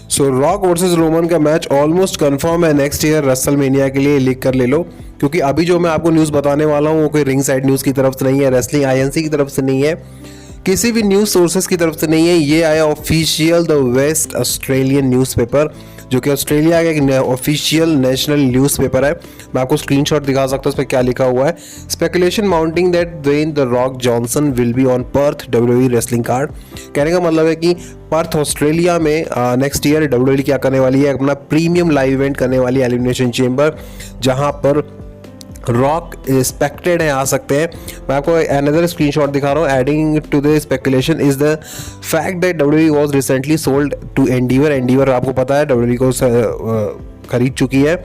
सो rock versus Roman का match almost confirm है next year WrestleMania के लिए, लिख कर ले लो। क्योंकि अभी जो मैं आपको न्यूज़ बताने वाला हूँ वो कोई रिंग साइड न्यूज़ की तरफ से नहीं है, रेसलिंग आईएनसी की तरफ से नहीं है, किसी भी न्यूज़ सोर्सेज की तरफ से नहीं है। ये आया official the waste Australian newspaper, जो कि ऑस्ट्रेलिया का एक ऑफिशियल नेशनल न्यूज़पेपर है। मैं आपको स्क्रीनशॉट दिखा सकता हूँ, उस पर क्या लिखा हुआ है। Speculation mounting that Dwayne the Rock Johnson will be on Perth WWE wrestling card. कहने का मतलब है कि पर्थ ऑस्ट्रेलिया में नेक्स्ट ईयर डब्ल्यूडब्ल्यूई क्या करने वाली है, अपना प्रीमियम लाइव इवेंट करने वाली है, एलिमिनेशन चेंबर, जहां पर रॉक एक्सपेक्टेड है आ सकते हैं। मैं आपको अनदर स्क्रीनशॉट दिखा रहा हूँ। Adding to the speculation is the fact that WWE was recently sold to Endeavor. Endeavor आपको पता है डब्ल्यूडब्ल्यूई को खरीद चुकी है।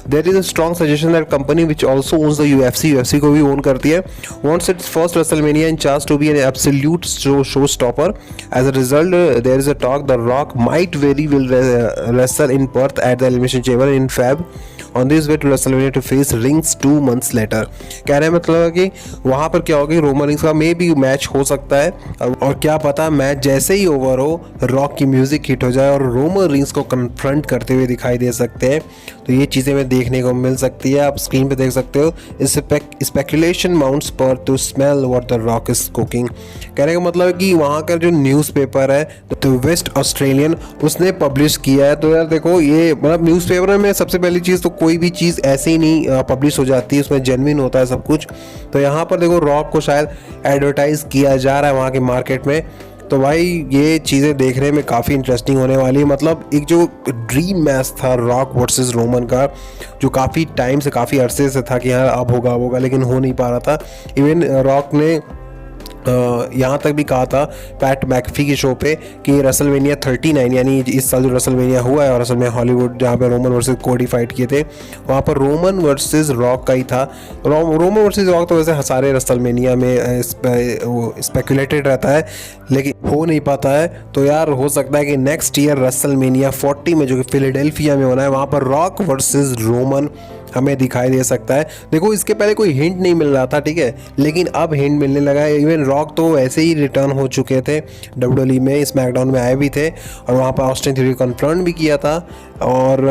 There is a strong suggestion that company which also owns the UFC को भी ओन करती है, wants its first WrestleMania in chance to be an absolute show stopper. As a result there is a talk the Rock might very well wrestle in Perth at the elimination chamber in Feb on this way to WrestleMania to face Reigns 2 months later। कह रहे हैं मतलब है कि वहाँ पर क्या होगा, रोमन रिंग्स का मे भी मैच हो सकता है, और क्या पता मैच जैसे ही ओवर हो रॉक की म्यूजिक हिट हो जाए और रोमन रिंग्स को कन्फ्रंट करते हुए दिखाई दे सकते हैं। तो ये चीज़ें में देखने को मिल सकती है, आप स्क्रीन पे देख सकते हो। स्पेकुलेशन माउंट्स पर to smell what the Rock is cooking. कहने का मतलब है कि वहाँ का जो न्यूज़पेपर है तो वेस्ट ऑस्ट्रेलियन उसने पब्लिश किया है। तो यार देखो, ये मतलब न्यूज़पेपर में सबसे पहली चीज़ तो कोई भी चीज़ ऐसे ही नहीं पब्लिश हो जाती है, उसमें जेन्युइन होता है सब कुछ। तो यहाँ पर देखो रॉक को शायद एडवर्टाइज किया जा रहा है वहाँ के मार्केट में। तो भाई ये चीज़ें देखने में काफ़ी इंटरेस्टिंग होने वाली है। मतलब एक जो ड्रीम मैच था रॉक वर्सेस रोमन का, जो काफ़ी टाइम से, काफ़ी अरसे से था कि हाँ अब होगा, लेकिन हो नहीं पा रहा था। इवन रॉक ने यहाँ तक भी कहा था पैट मैकफी के शो पे कि रेसलमेनिया 39 यानी इस साल जो रेसलमेनिया हुआ है और असल में हॉलीवुड जहाँ पे रोमन वर्सेस कोडी फाइट किए थे, वहाँ पर रोमन वर्सेस रॉक का ही था। रोमन वर्सेस रॉक तो वैसे सारे रेसलमेनिया में स्पेकुलेटेड रहता है, लेकिन हो नहीं पाता है। तो यार हो सकता है कि नेक्स्ट ईयर रेसलमेनिया 40 में, जो कि फिलाडेल्फिया में होना है, वहाँ पर रॉक वर्सेस रोमन हमें दिखाई दे सकता है। देखो इसके पहले कोई हिंट नहीं मिल रहा था, ठीक है, लेकिन अब हिंट मिलने लगा है। इवन रॉक तो ऐसे ही रिटर्न हो चुके थे डब्ल्यूडब्ल्यूई में, स्मैकडाउन में आए भी थे और वहाँ पर ऑस्टिन थ्योरी कन्फ्रंट भी किया था। और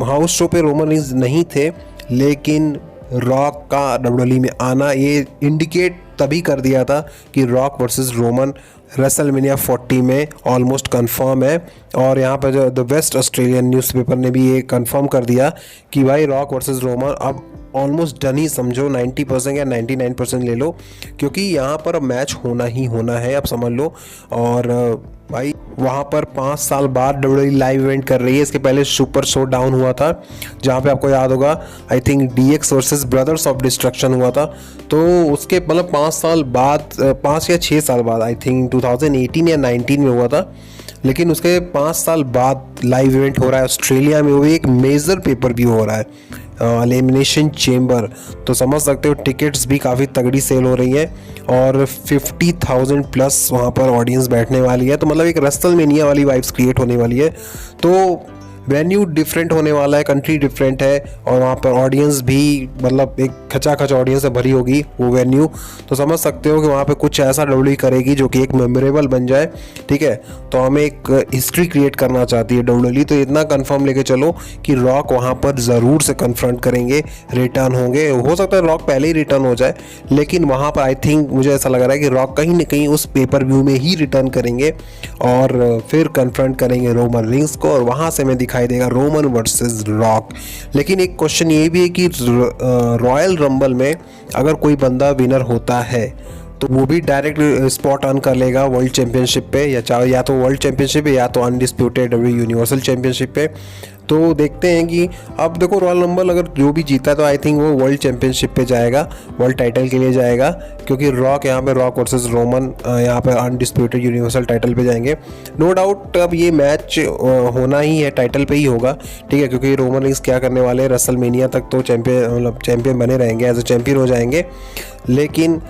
हाउस शो पे रोमन रिंग्स नहीं थे, लेकिन रॉक का डब्ल्यूडब्ल्यूई में आना ये इंडिकेट तभी कर दिया था कि रॉक वर्सेस रोमन रेसलमेनिया 40 में ऑलमोस्ट कंफर्म है। और यहाँ पर जो द वेस्ट ऑस्ट्रेलियन न्यूज़पेपर ने भी ये कंफर्म कर दिया कि भाई रॉक वर्सेस रोमन अब ऑलमोस्ट डन ही समझो, 90% या 99% ले लो, क्योंकि यहाँ पर मैच होना ही होना है, अब समझ लो। और भाई वहाँ पर 5 साल बाद डब्ल्यूडब्ल्यूई लाइव इवेंट कर रही है। इसके पहले सुपर शो डाउन हुआ था, जहाँ पे आपको याद होगा I think DX versus brothers of destruction हुआ था। तो उसके मतलब 5 साल बाद, 5 या 6 साल बाद, आई थिंक 2018 या 19 में हुआ था, लेकिन उसके 5 साल बाद लाइव इवेंट हो रहा है ऑस्ट्रेलिया में, वो एक मेजर पेपर भी हो रहा है, एलिमिनेशन चेंबर। तो समझ सकते हो टिकट्स भी काफ़ी तगड़ी सेल हो रही है और 50,000 प्लस वहाँ पर ऑडियंस बैठने वाली है। तो मतलब एक रेसलमेनिया वाली वाइब्स क्रिएट होने वाली है। तो वेन्यू डिफरेंट होने वाला है, कंट्री डिफरेंट है, और वहाँ पर ऑडियंस भी मतलब एक खचाखच ऑडियंस से भरी होगी वो वेन्यू। तो समझ सकते हो कि वहाँ पे कुछ ऐसा डब्ल्यूडब्ल्यूई करेगी जो कि एक मेमोरेबल बन जाए, ठीक है। तो हमें एक हिस्ट्री क्रिएट करना चाहती है डब्ल्यूडब्ल्यूई। तो इतना कंफर्म लेके चलो कि रॉक वहाँ पर ज़रूर से कन्फ्रंट करेंगे, रिटर्न होंगे। हो सकता है रॉक पहले ही रिटर्न हो जाए, लेकिन वहाँ पर आई थिंक मुझे ऐसा लग रहा है कि रॉक कहीं ना कहीं उस पेपर व्यू में ही रिटर्न करेंगे और फिर कन्फ्रंट करेंगे रोमन रिंग्स को, और वहाँ से हमें दिखाई देगा रोमन वर्सेस रॉक। लेकिन एक क्वेश्चन ये भी है कि रॉयल रंबल में अगर कोई बंदा विनर होता है तो वो भी डायरेक्ट स्पॉट ऑन कर लेगा वर्ल्ड चैंपियनशिप पे, या तो वर्ल्ड चैंपियनशिप पे या तो अनडिस्प्यूटेड यूनिवर्सल चैंपियनशिप पे। तो देखते हैं कि अब देखो रॉयल रंबल अगर जो भी जीता तो आई थिंक वो वर्ल्ड चैंपियनशिप पे जाएगा, वर्ल्ड टाइटल के लिए जाएगा, क्योंकि रॉक यहाँ पे रॉक वर्सेस रोमन यहाँ पे अनडिस्प्यूटेड यूनिवर्सल टाइटल पे जाएंगे। नो डाउट अब ये मैच होना ही है, टाइटल पे ही होगा, ठीक है, क्योंकि रोमन रिंग्स क्या करने वाले हैं रेसलमेनिया तक तो चैंपियन बने रहेंगे, एज ए चैंपियन हो जाएंगे। लेकिन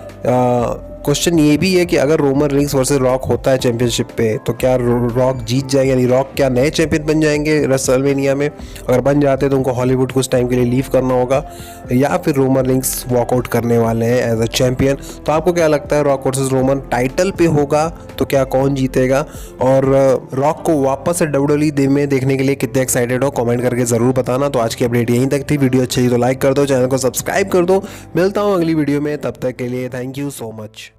क्वेश्चन ये भी है कि अगर रोमन रिंग्स वर्सेस रॉक होता है चैंपियनशिप पे तो क्या रॉक जीत जाएंगे, यानी रॉक क्या नए चैंपियन बन जाएंगे रेसलमेनिया में? अगर बन जाते तो उनको हॉलीवुड कुछ टाइम के लिए लीव करना होगा, या फिर रोमन रिंग्स वॉकआउट करने वाले हैं एज अ चैंपियन। तो आपको क्या लगता है, रॉक वर्सेस रोमन टाइटल पे होगा तो क्या कौन जीतेगा? और रॉक को वापस से WWE में देखने के लिए कितने एक्साइटेड हो, कमेंट करके ज़रूर बताना। तो आज की अपडेट यहीं तक थी। वीडियो अच्छी लगी तो लाइक कर दो, चैनल को सब्सक्राइब कर दो। मिलता हूँ अगली वीडियो में, तब तक के लिए थैंक यू सो मच।